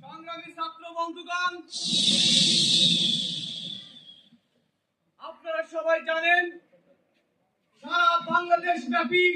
সংগ্রামী ছাত্র বন্ধুগণ, আপনারা সবাই জানেন সারা বাংলাদেশ ব্যাপী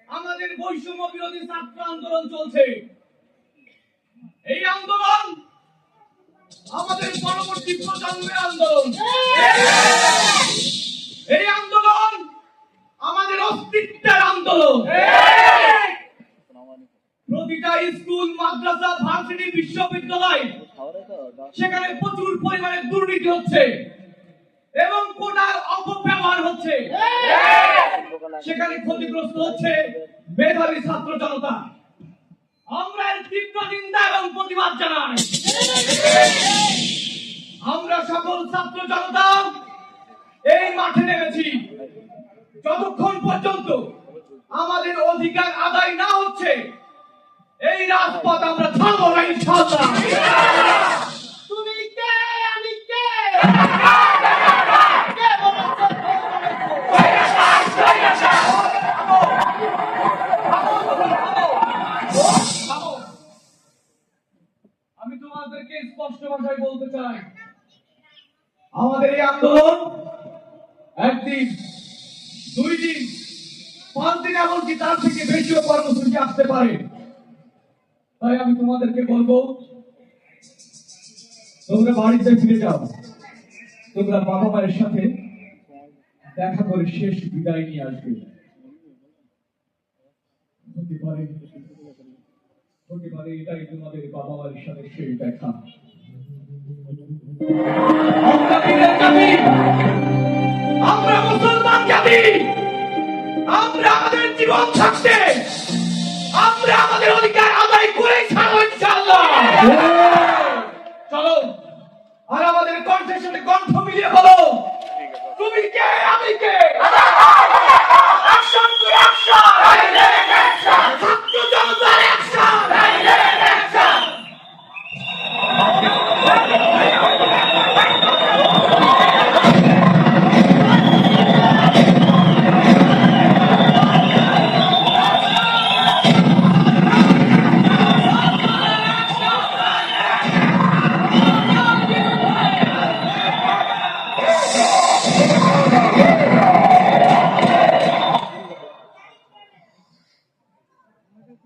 আমাদের বৈষম্য বিরোধী ছাত্র আন্দোলন চলছে। এই আন্দোলন আমাদের পরবর্তী প্রজন্মের আন্দোলন। এই আন্দোলন আমাদের অস্তিত্বের আন্দোলন। প্রতিটা স্কুল, মাদ্রাসা, ভার্সিটি, বিশ্ববিদ্যালয়, সেখানে প্রচুর পরিমাণে দুর্নীতি হচ্ছে এবং কোটার অপব্যবহার হচ্ছে। সেখানে ক্ষতিগ্রস্ত হচ্ছে মেধাবী ছাত্র জনতা। আমরা এর তীব্র নিন্দা এবং প্রতিবাদ জানাই। আমরা সকল ছাত্র জনতা এই মাঠে নেমেছি যতক্ষণ পর্যন্ত আমাদের অধিকার আদায় না হচ্ছে। এই রাজপথ আমরা ছাড়বো না ইনশাআল্লাহ। তুমি কে, আমি কে? আমি তোমাদেরকে স্পষ্ট ভাষায় বলতে চাই, আমাদের এই আন্দোলন একদিন, 2 দিন, 5 দিন, এমনকি তার থেকে বেশিও কর্মসূচি আসতে পারে। তাই আমি তোমাদেরকে বলবো, তোমরা বাড়িতে ফিরে যাও, তোমরা বাবা মায়ের সাথে দেখা করে শেষ বিদায় নিয়ে আসবে। হতে পারে এটাই তোমাদের বাবা মায়ের সাথে শেষ দেখা। আমরা মুসলমান জাতি, আমরা আমাদের জীবন থাকতে আমরা আমাদের অধিকার আদায় করে ছাড়ব ইনশাআল্লাহ। চলো, আর আমাদের কণ্ঠের সাথে কণ্ঠ মিলিয়ে বলো, তুমি কে, আমি কে? অ্যাকশন টু অ্যাকশন, ছাত্র জনতার অ্যাকশন।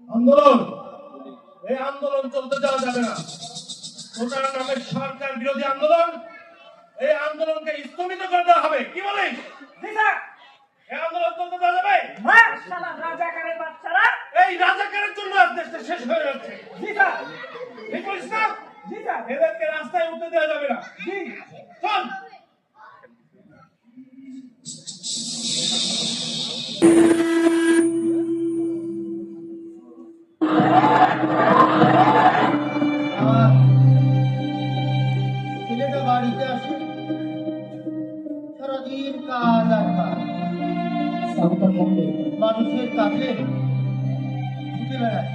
আন্দোলন, এই আন্দোলন চলতে দেওয়া যাবে না। কোটার নামে সরকার বিরোধী আন্দোলন, এই আন্দোলনকে স্থগিত করে দেওয়া হবে। কি বলিস? এই আন্দোলন চলতে দেওয়া যাবে? রাজাকারের বাচ্চারা এই রাজাকারের জন্য দেশটা শেষ হয়ে যাচ্ছে। ঠিক বলিস না? এদেরকে রাস্তায় উঠতে দেওয়া যাবে না। চল। ছেলেটা বাড়িতে আসে, সারাদিন কাজ আর কাজ, মানুষের কাছে ছুটে বেড়ায়।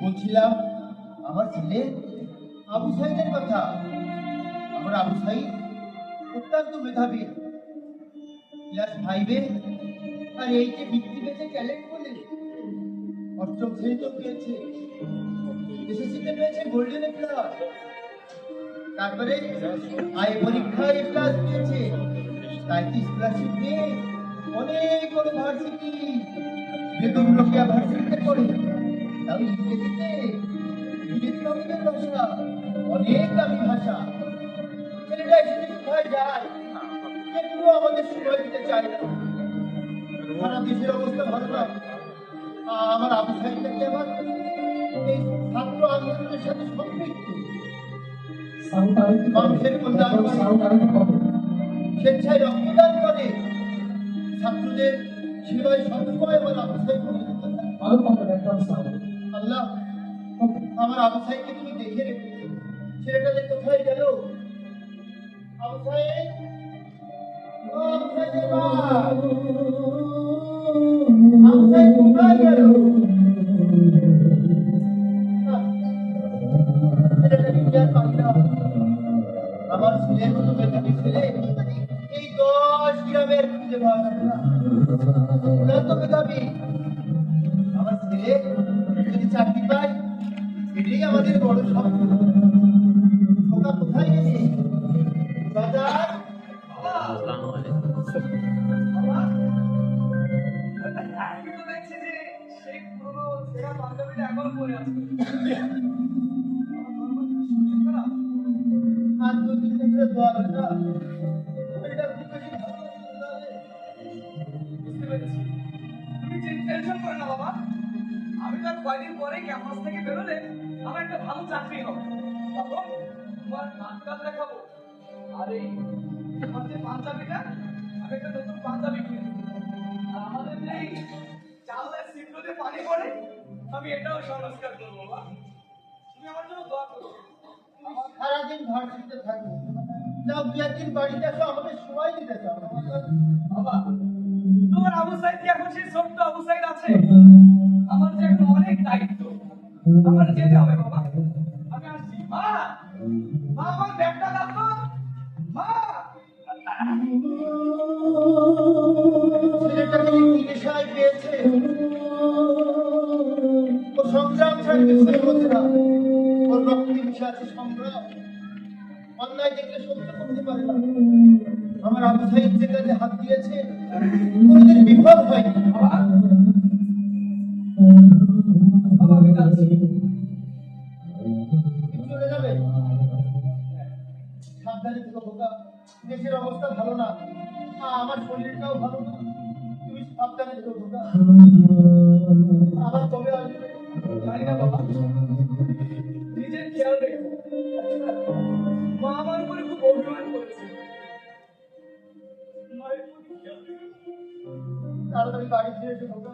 বলছিলাম আমার ছেলে আবু সাইদের কথা। আমার আবু সাইদ অত্যন্ত মেধাবী, ক্লাস 5-এ আর 8-এ বৃত্তি পেয়েছে ট্যালেন্ট বলে। 8ম শ্রেণীতে পেয়েছে, এসএসসিতে পেয়েছে গোল্ডেন প্লাস। তারপরে আই পরীক্ষায় প্লাস পেয়েছে। তাই স্কলারশিপ পেয়ে অনেক বড় ভার্সিটি, বেগম রোকেয়া ভার্সিটিতে পড়ে। তাও ইংরেজিতে, ইংরেজি আমাদের ভাষা, অনেক দামি ভাষা। ছেলেটা এসে কোথায় যায়, একটু আমাদের সময় দিতে চায় না। সারা দেশের অবস্থা ভালো নয়। আমার আবু সাইদকে আবার এই ছাত্র আন্দোলনের সাথে সম্পৃক্ত, মানুষের কল্যাণ করে, স্বেচ্ছায় রক্তদান করে, ছাত্রদের সেবায় সবসময় আমার আবু সাইদ আল্লাহ আমার আবু সাইদকে তুমি দেখে রেখো। ছেলেটা যে কোথায় গেল? আবু সাইদ, ও আবু সাইদ, আবু সাইদ কোথায় গেল? ছেলের মতো মেধাবী ছেলে এই 10 গ্রামের খুঁজে পাওয়া যাবে না। ওরা তো মেধাবী। আমার ছেলে যদি চাকরি পায় এটাই আমাদের বড় স্বপ্ন। ওটা কোথায় গেছে? বাজার আমি তো দেখছি যে সেই পুরনো ছেঁড়া পাঞ্জাবিটা এখনো পরে আছে। আর 2-3 দিন ধরে দোয়া করে না। এটা খুব বেশি ভালো লাগে। বুঝতে পেরেছি। তুমি টেনশন করো না বাবা। আমি তো আর কয়দিন পরে ক্যাম্পাস থেকে বেরোলে আমার একটা ভালো চাকরি হবে। তখন তোমার নাচ গান দেখাবো। আর এই তোমার যে পাঞ্জাবিটা, আমি একটা নতুন পাঞ্জাবি কিনে দেবো। আর আমাদের যে এই চালের ছিদ্রতে পানি পড়ে, আমি এটাও সংস্কার করবো বাবা। তুমি আমার জন্য দোয়া করো। আমার সারাদিন ভার্সিটিতে থাকবো। যাও 2-1 দিন বাড়িতে আসো, আমাকে সময় দিতে চাও। বাবা, তোমার আবু সাইদ কি এখন সেই ছোট্ট আবু সাইদ আছে? আমার যে এখন অনেক দায়িত্ব, আমার যেতে হবে বাবা। আমি আসছি। মা, মা আমার ব্যাগটা দাও তো। মা, ছেলেটাকে যে কি নেশায় পেয়েছে, ও সংগ্রাম ছাড়া কিছুই বোঝে না। ওর রক্তে মিশে আছে সংগ্রাম। অন্যায় দেখলে সহ্য করতে পারে না। আমার আবু সাইদ যে কাজে হাত দিয়েছে কোনোদিন বিফল হয়নি। বাবা, বাবা আমি যাচ্ছি। তুমি চলে যাবে? সাবধানে থেকো খোকা। দেশের অবস্থা ভালো না, আমার শরীরটাও ভালো না। তুমি সাবধানে থেকো খোকা। আবার কবে আসবে? জানি না বাবা, নিজের খেয়াল রেখো। মা আমার উপরে খুব অভিমান করেছে। মায়ের প্রতি খেয়াল রেখো। তাড়াতাড়ি বাড়ি ফিরে এসে খোকা।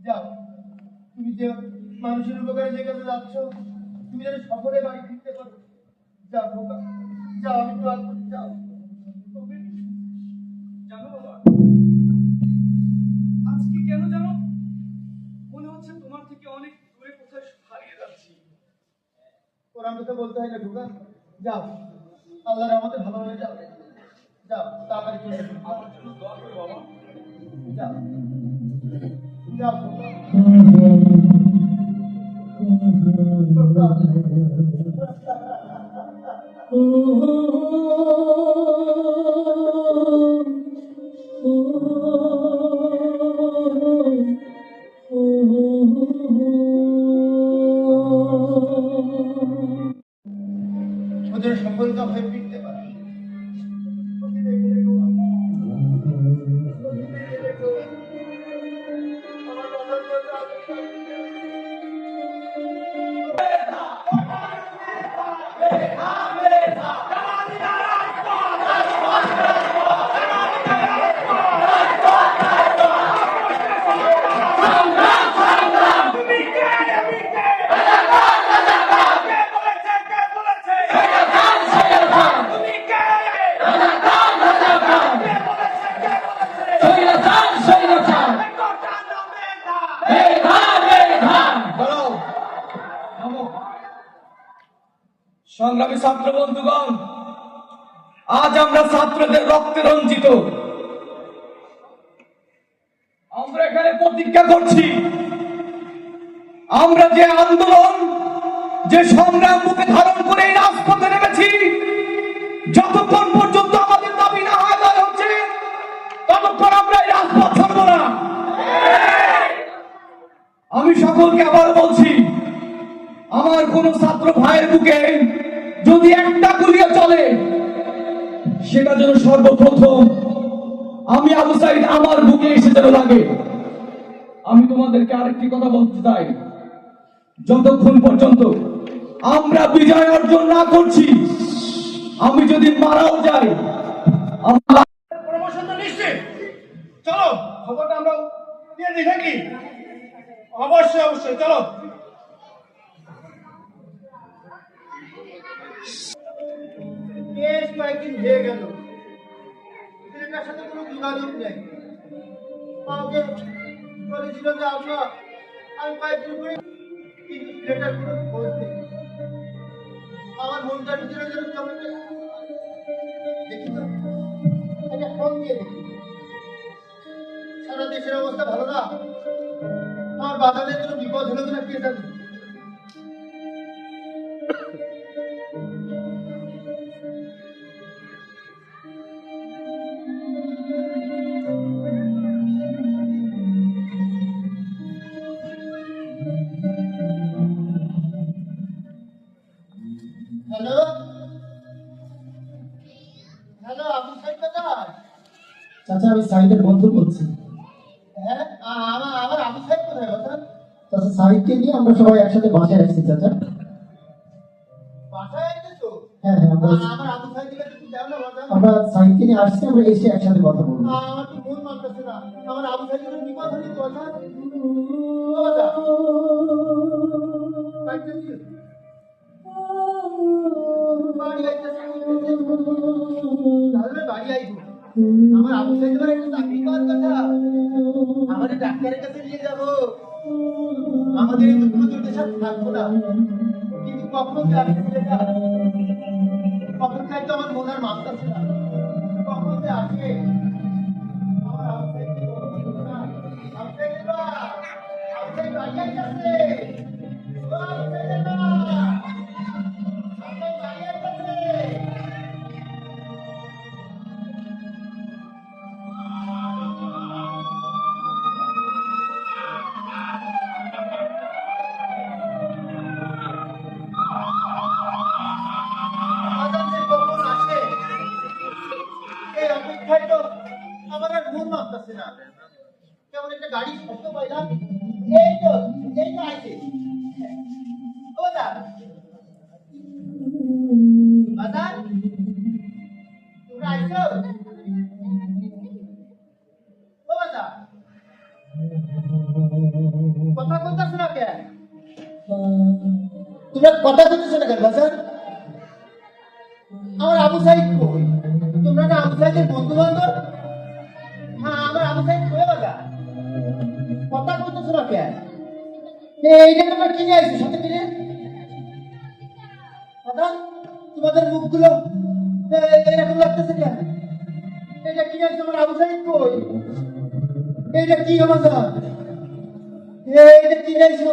যাও, তুমি যে মানুষের উপকারে যে কাজে যাচ্ছ, তুমি যেন সফরে বাড়ি ফিরতে পারো। যাও খোকা, যাও, আমি তো আসবো। যাও। তবে জানো বাবা, আজকে কেন জানো মনে হচ্ছে তোমার থেকে অনেক দূরে কোথায় হারিয়ে যাচ্ছি। ওরা কথা বলতে হয় না খোকা। যাও, আল্লাহর রহমতে ভালো হয়ে যাও। যাও, তাড়াতাড়ি চলে এসো। আমার জন্য দোয়া করো বাবা। যাও, যাও খোকা। ওদের সফলতা হয়ে ফিরতে পারে। আমার কথা সংগ্রামী ছাত্র বন্ধুগণ, আজ আমরা ছাত্রদের রক্তে রঞ্জিত। আমরা এখানে প্রতিজ্ঞা করছি, আমরা যে আন্দোলন, যে সংগ্রাম বুকে ধারণ করে এই রাজপথে নেমেছি, যতক্ষণ পর্যন্ত আমাদের দাবি না আদায় হচ্ছে ততক্ষণ আমরা এই রাজপথ ছাড়ব না। আমি সকলকে আবার বলছি, আমার কোন ছাত্র ভাইয়ের বুকে যদি একটা গুলিও চলে, সেটা যেন সর্বপ্রথম আমি আবু সাইদ আমার বুকে এসে যেন লাগে। আমি তোমাদেরকে আরেকটি কথা বলতে চাই, যতক্ষণ পর্যন্ত আমরা বিজয় অর্জন না করছি, আমি যদি মারাও যাই, প্রমোশন তো নিশ্চিত। চলো খবরটা আমরা দিয়ে দিই নাকি? অবশ্যই অবশ্যই, চলো। বেশ কয়েকদিন হয়ে গেল, ছেলেটার সাথে কোনো যোগাযোগ নেই। আমাকে বলেছিল যে আমরা, আমি কয়েকদিন করে, কিন্তু ছেলেটার কোনো খোঁজ নেই। আমার মনটা ভিতরে যেন কেমন ফোন দিয়ে দেখি। সারা দেশের অবস্থা ভালো না, আমার বাজারের কোনো বিপদ হলো কিনা কে জানে। হ্যালো হ্যালো, আবু সাইদ কোথায়? চাচা আমি সাইডের বন্ধু বলছি। হ্যাঁ, আমার আবু সাইদ কোথায় বাজান? চাচা সাইডকে নিয়ে আমরা সবাই একসাথে বাসায় আসছি চাচা। বাসায় আইতেছো? হ্যাঁ হ্যাঁ আমরা আমার আবু সাইদকে একটু দাও না বাজান। আমরা সাইডকে নিয়ে আসছি, আমরা এসে একসাথে কথা বলবো। আমার তো মন মানতেছে না, আমার আবু সাইদ কোনো বিপদ হলে তো বাজান। ও বাজান, আইতেছি। বাড়ি আইতেছে, তাহলে বাড়ি আইবো। আমার আবু সাইদের একটা চাকরি পাওয়ার কথা, আমাদের ডাক্তারের কাছে নিয়ে যাব। আমাদের এই দুঃখ দুর্দশা থাকবো না, কিন্তু কখন যাবে ছেলেটা, কখন খাই তো আমার মন আর মানতেছে না, কখন যে আসবে। আমার আবু সাইদ না, আবু সাইদ না, আবু সাইদ বাড়ি আইতেছে। ও আবু সাইদ না, আবু সাইদ বাড়ি আইতেছে। বাজান যে কখন আসে, এই অপেক্ষায় তো আমার আর মন মানতেছে না। কেমন একটা গাড়ি শব্দ পাইলাম, এই তো আইছে। ও বাজান, বাজান তোমরা আইছো? ও বাজান, কথা বলতেছো না কেন? তোমরা কথা বলতেছো না কেন বাজান? আমার আবু সাইদ কই? তোমরা না আবু সাইদের বন্ধু বান্ধব? হ্যাঁ, আমার আবু সাইদ কই বাজান? কথা বলতেছো না কেন? এইটা তোমরা কিনে আইছো সাথে কিনে? বাজান, তোমাদের মুখগুলো এরকম লাগতেছে কেন? এইটা কিনে আইছো, আমার আবু সাইদ কই? এইটা কি বাজান? এইটা কিনে আইছো?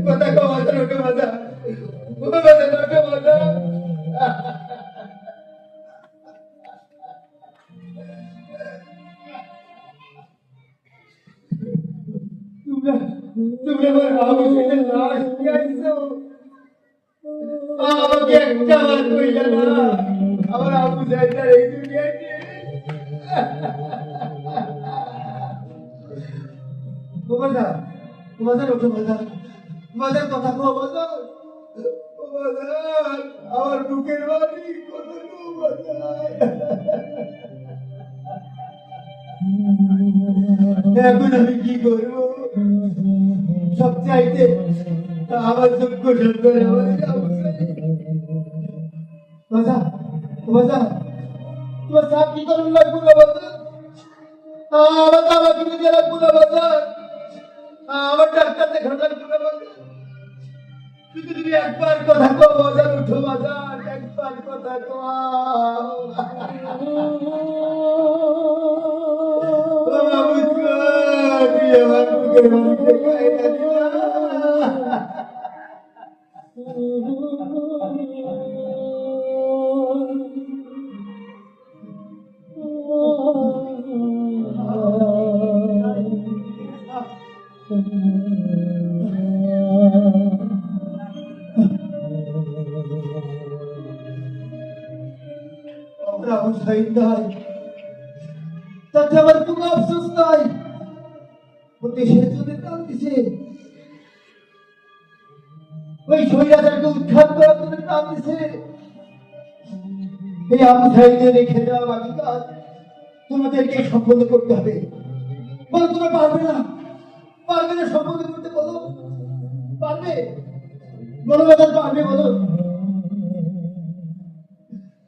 কথা কম আছে, ওকে মজা ওকে মজা। তোমরা আমার আবু সাইদের লাশ নিয়ে আইছো, আমাকে একটা বার কইলা না আমার আবু সাইদের এই দুনিয়াতে। ও বাজান, ও বাজান, ওকে বাজান, বাজান কথা কো বাজান, ও বাজান, আমার বুকের বাড়ি কত গো বাজান। এখন আমি কি করবো? সবচাইতে আমার যোগ্য সন্তান আমাদের আবু সাইদ। বাজান, ও বাজান, তোমার সাপ কি করুন লাগবো না বাজান? আমার তো আমাকে নিতে লাগবো না বাজান, আমার ডাক্তার দেখানো লাগবো না বাজান। শুধু তুমি একবার কথা কো বাজান, উঠো বাজান, একবার কথা কো। তুই আমার বুকের বাড়িতে খাইলা দিলা। আমরা আবু সাইদ নাই, তাতে আমার কোনো আফসোস নাই। ও দেশের জন্য কাঁদতেছে, ওই স্বৈরাচারকে উৎখাত করার জন্য প্রাণ দিছে। এই আবু সাইদকে রেখে দেওয়া বাকি কাজ তোমাদেরকে সম্পন্ন করতে হবে। বলো তোমরা পারবে না? পারবে না সম্পন্ন করতে? বলো পারবে? বলো বাজার পারবে? বলো।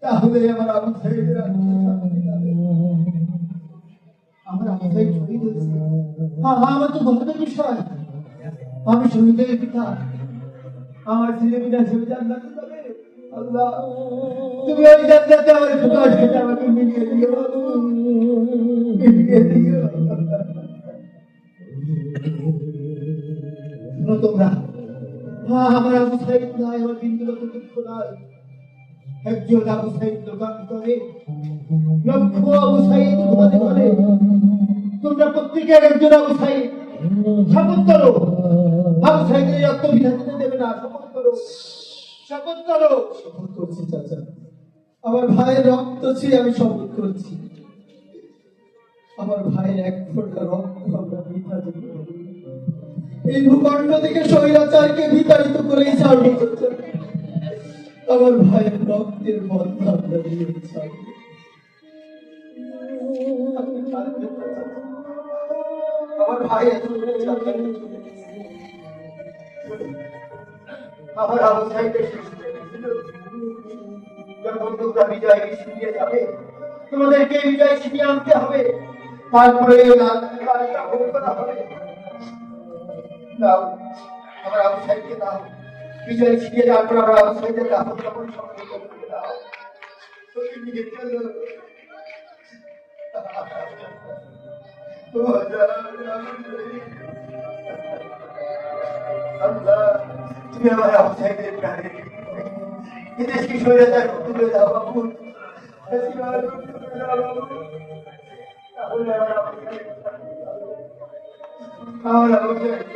তাহলে আমার আবু সাইদের আমার আবু সাইদ শহীদ হয়েছে। হ্যাঁ হ্যাঁ, আমার তো গর্বের বিষয়। আমি শহীদের পিতা, আমার ছেলে মেয়েরা হিসেবে জান্নাতে যাবে। আল্লাহ, তুমি ওই জান্নাতে আমার প্রকাশ করে আমাকে মিলিয়ে দিও, মিলিয়ে দিও। শোনো তোমরা, হ্যাঁ আমার আবু সাইদ নাই, আমার বিন্দুগত দুঃখ নাই। একজন আবু সাইদ দোকান করে, লক্ষ আবু সাইদ ঘুমাতে পারে। তোমরা প্রত্যেকে একজন আবু সাইদ শপথ করো, আবু সাইদের রক্ত বিনা দিতে দেবে না। শপথ করো, শপথ করো। শপথ করছি চাচা, আমার ভাইয়ের রক্ত ছিল, আমি শপথ করছি। আমার ভাইয়ের এক ফোঁটা রক্ত আমরা বৃথা যেতে দেব না। এই ভূখণ্ড থেকে স্বৈরাচারকে বিতাড়িত করেই ছাড়বো চাচা। আমার ভাইয়ের রক্তের বন্ধ আমরা দিয়ে ছাড়বো। আমার ভাই এত দূরে যাবে। আমার আবু সাইদের শেষ হয়ে গেছিল। যখন তোমরা বিজয় ছিনিয়ে যাবে, তোমাদেরকে বিজয় ছিনিয়ে আনতে হবে। তারপরে লালটা ভোগ করা হবে। দাও আমার আবু সাইদকে দাও, বিজয় ছিনিয়ে যাওয়ার পর আমার আবু সাইদের দাফন কাপড় সম্পূর্ণ করে দাও। তুমি নিয়ে চলো। আল্লাহ, তুমি আমার আবু সাইদের প্রাণে বিদেশি স্বৈরাচার তুলে দাও বাবু। আমার আবু সাইদ